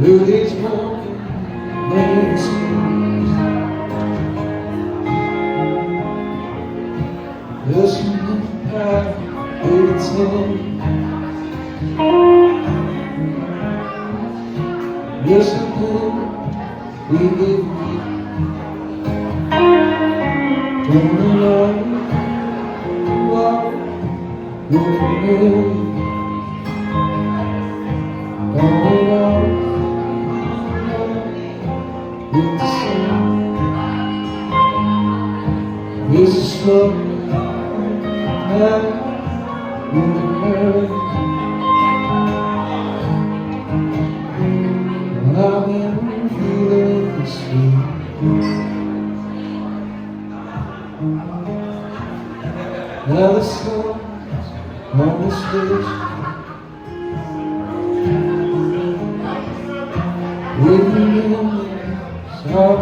With each morning makes there's something about it's in. There's something we give me. Don't know what you're doing. Don't know with the sun. It's a story that you heard. I've been feeling this way. Now the sun's on the stage, with the millions of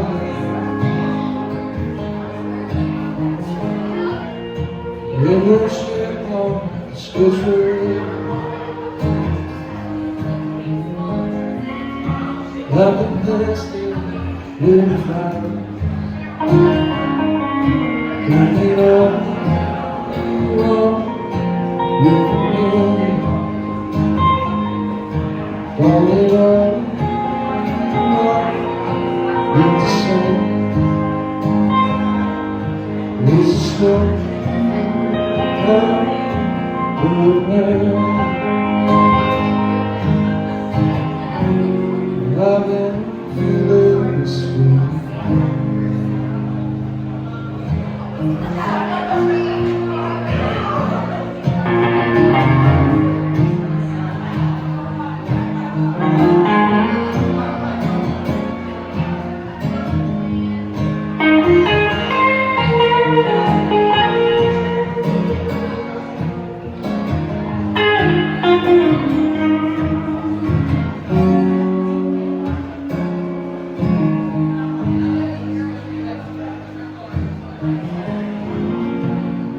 you will step on the schedule. Like the best thing in fire. Can you know what you can do? Don't it all with the sun? There's a story that will never. I've been feeling this way.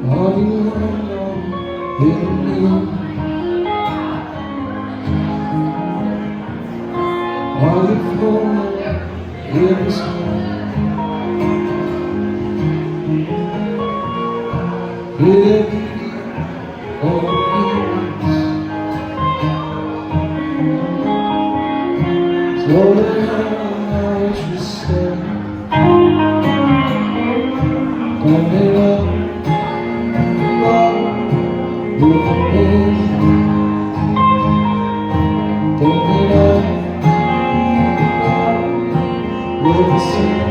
All you know in me, all you for is me. With all peace, so that I should say, don't be love. You can be, don't be love, you're the same.